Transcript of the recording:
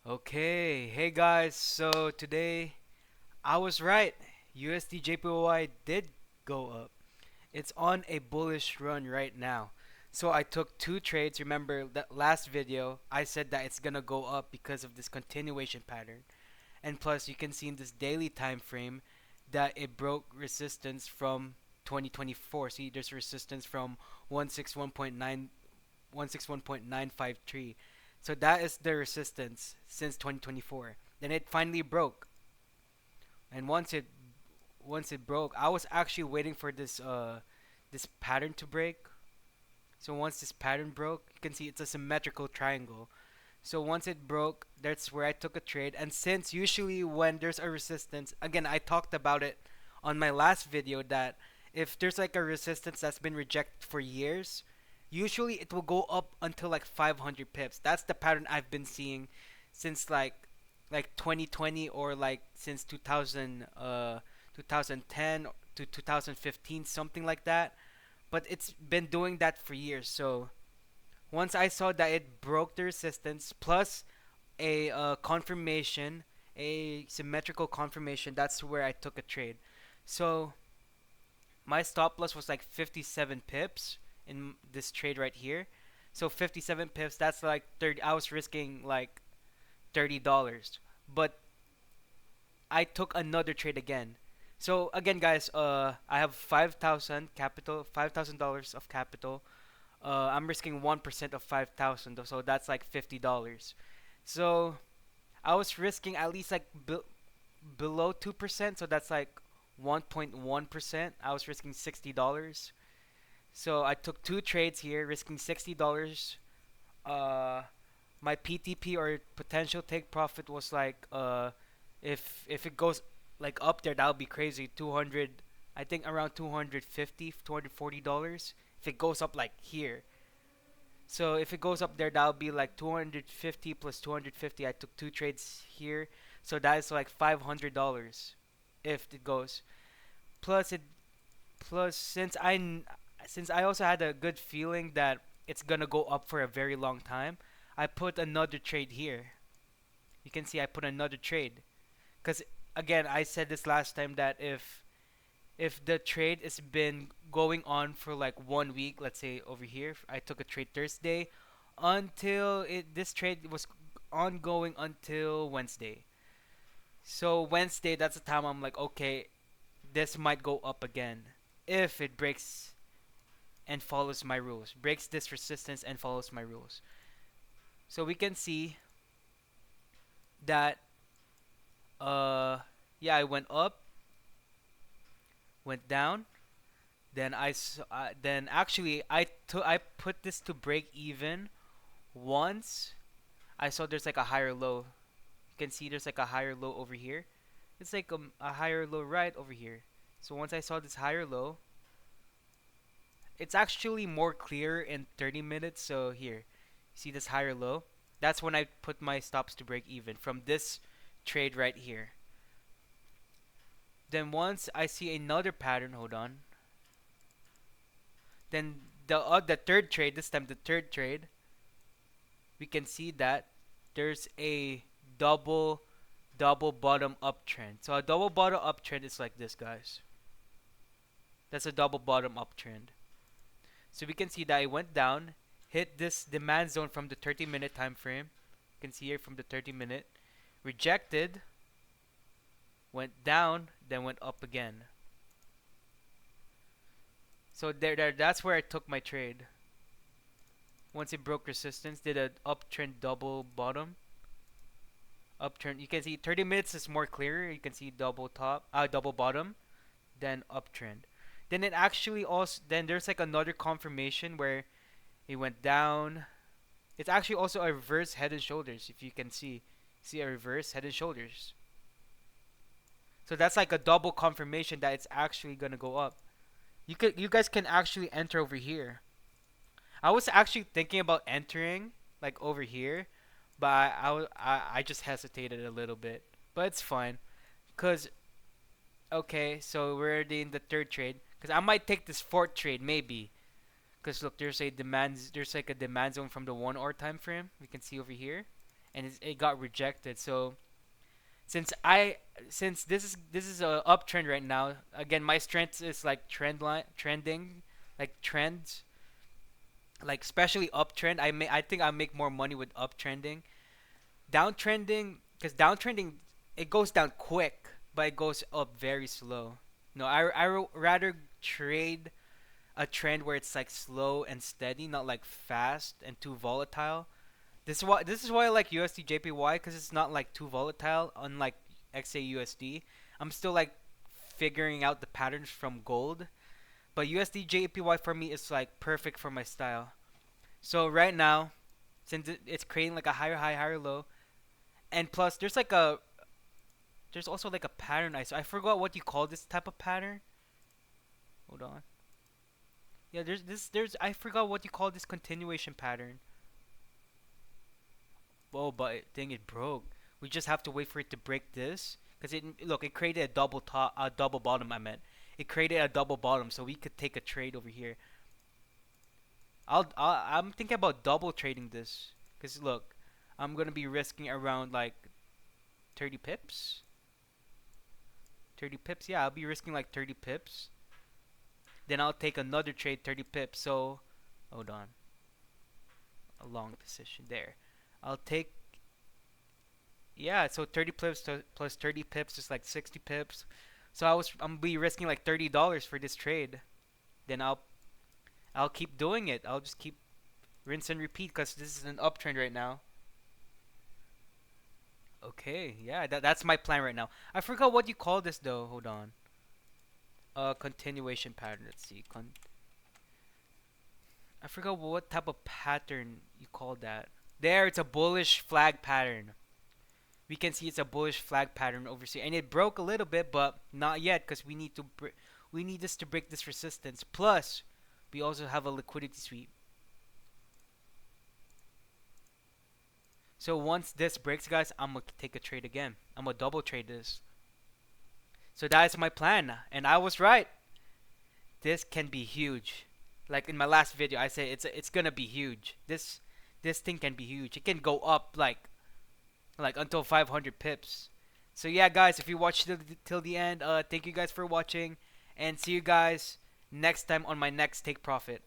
Okay, hey guys, so today I was right. USD JPY did go up. It's on a bullish run right now. So I took two trades. Remember that last video I said that it's gonna go up because of this continuation pattern. And plus you can see in this daily time frame that it broke resistance from 2024. See, there's resistance from 161.953. So that is the resistance since 2024. Then it finally broke. And once it broke, I was actually waiting for this pattern to break. So once this pattern broke, you can see it's a symmetrical triangle. So once it broke, that's where I took a trade. And since usually when there's a resistance, again, I talked about it on my last video that if there's like a resistance that's been rejected for years, usually it will go up until like 500 pips. That's the pattern I've been seeing since like 2020 or like since 2010 to 2015, something like that. But it's been doing that for years. So once I saw that it broke the resistance plus a confirmation, a symmetrical confirmation, that's where I took a trade. So my stop loss was like 57 pips in this trade right here. So 57 pips, that's like 30. I was risking like $30, but I took another trade again. So again, guys, I have 5,000 capital, $5,000 of capital. I'm risking 1% of 5,000, so that's like $50. So I was risking at least like below 2%, so that's like 1.1%. I was risking $60. So I took two trades here, risking $60. Uh, my PTP or potential take profit was like if it goes like up there, that would be crazy. 200, I think around 250, $240 if it goes up like here. So if it goes up there, that would be like 250 plus 250. I took two trades here, so that is like $500 if it goes. Plus it plus since I also had a good feeling that it's gonna go up for a very long time, I put another trade here. You can see I put another trade because again I said this last time that if the trade has been going on for like 1 week, let's say over here, I took a trade Thursday until it this trade was ongoing until Wednesday. So Wednesday, that's the time I'm like, okay, this might go up again if it breaks and follows my rules, breaks this resistance and follows my rules. So we can see that yeah, I went up, went down, then then actually I put this to break even once I saw there's like a higher low. You can see there's like a higher low over here. It's like a higher low right over here. So once I saw this higher low, it's actually more clear in 30 minutes. So here, see this higher low? That's when I put my stops to break even from this trade right here. Then once I see another pattern, hold on. Then the third trade, this time the third trade, we can see that there's a double double bottom uptrend. So a double bottom uptrend is like this, guys. That's a double bottom uptrend. So we can see that it went down, hit this demand zone from the 30-minute time frame. You can see here from the 30-minute, rejected, went down, then went up again. So that's where I took my trade. Once it broke resistance, did an uptrend double bottom, uptrend. You can see 30 minutes is more clearer. You can see double bottom, then uptrend. Then it actually also then there's like another confirmation where it went down. It's actually also a reverse head and shoulders. If you can see a reverse head and shoulders. So that's like a double confirmation that it's actually gonna go up. You guys can actually enter over here. I was actually thinking about entering like over here, but I just hesitated a little bit. But it's fine, cause okay, so we're already in the third trade. Cause I might take this fourth trade maybe. Cause look, there's like a demand zone from the 1 hour time frame. We can see over here, and it got rejected. So since I since this is a uptrend right now, again my strength is like trending, like trends, like especially uptrend. I think I make more money with uptrending. Downtrending, because downtrending, it goes down quick, but it goes up very slow. No, rather trade a trend where it's like slow and steady, not like fast and too volatile. This is why I like USD JPY, because it's not like too volatile, unlike XAUSD. I'm still like figuring out the patterns from gold, but USD JPY for me is like perfect for my style. So right now, since it's creating like a higher high, higher low, and plus there's also like a pattern I forgot what you call this type of pattern. Hold on. Yeah, there's I forgot what you call this continuation pattern. Oh, but dang, it broke. We just have to wait for it to break this, cause it created a double top, a double bottom. I meant it created a double bottom, so we could take a trade over here. I'm thinking about double trading this, cause look, I'm gonna be risking around like 30 pips. 30 pips, yeah, I'll be risking like 30 pips. Then I'll take another trade 30 pips. So, hold on, a long position there. I'll take, yeah, so 30 pips plus 30 pips is like 60 pips. So I'm be risking like $30 for this trade. Then I'll keep doing it. I'll just keep rinse and repeat because this is an uptrend right now. Okay, yeah, that's my plan right now. I forgot what you call this though. Hold on. Continuation pattern. Let's see. I forgot what type of pattern you call that. There, it's a bullish flag pattern. We can see it's a bullish flag pattern over here, and it broke a little bit, but not yet because we need this to break this resistance. Plus, we also have a liquidity sweep. So once this breaks, guys, I'm gonna take a trade again. I'm gonna double trade this. So that is my plan, and I was right. This can be huge. Like in my last video, I said it's gonna be huge. This thing can be huge. It can go up like until 500 pips. So yeah, guys, if you watched till the end, thank you guys for watching, and see you guys next time on my next take profit.